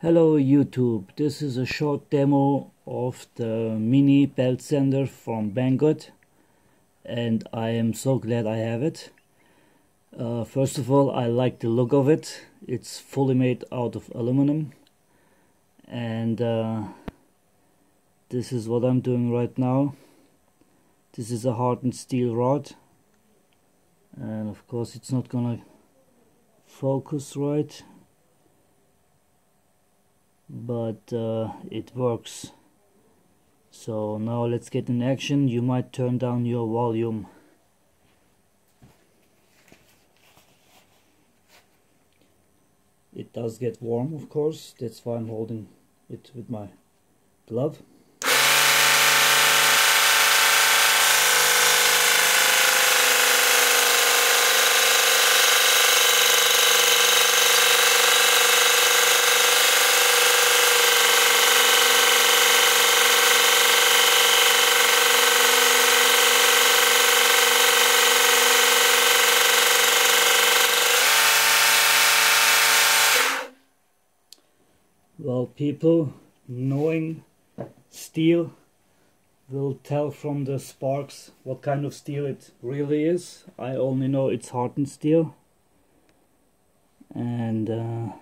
Hello YouTube, this is a short demo of the mini belt sander from Banggood, and I am so glad I have it. First of all, I like the look of it. It's fully made out of aluminum, and this is what I'm doing right now. This is a hardened steel rod, and of course it's not gonna focus right, but it works. So now let's get in action. You might turn down your volume. It does get warm, of course, that's why I'm holding it with my glove. Well, people knowing steel will tell from the sparks what kind of steel it really is. I only know it's hardened steel, and if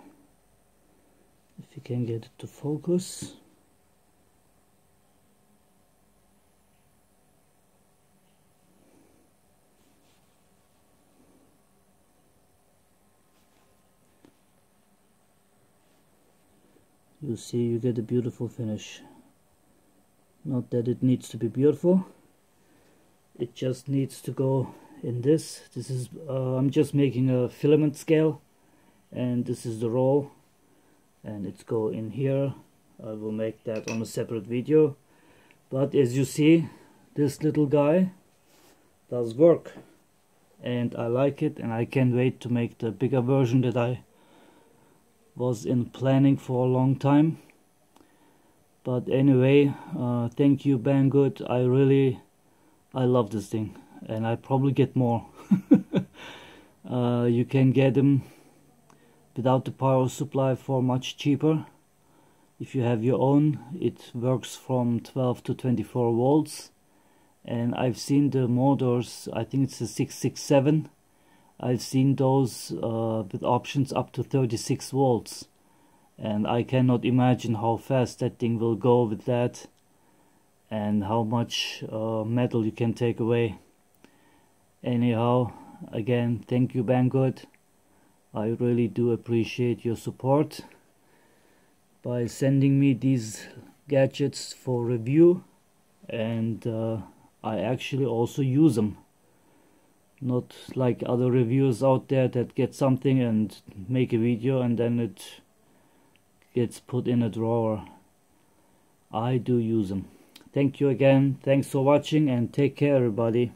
you can get it to focus. You see, you get a beautiful finish. Not that it needs to be beautiful, it just needs to go in this. This is I'm just making a filament scale, and this is the roll, and it's go in here. I will make that on a separate video, but as you see, this little guy does work, and I like it, and I can't wait to make the bigger version that I was in planning for a long time. But anyway, thank you Banggood. I love this thing, and I probably get more. You can get them without the power supply for much cheaper. If you have your own, it works from 12 to 24 volts, and I've seen the motors, I think it's a 667. I've seen those with options up to 36 volts, and I cannot imagine how fast that thing will go with that, and how much metal you can take away. Anyhow, again, thank you Banggood. I really do appreciate your support by sending me these gadgets for review, and I actually also use them. Not like other reviewers out there that get something and make a video and then it gets put in a drawer. I do use them. Thank you again. Thanks for watching, and take care everybody.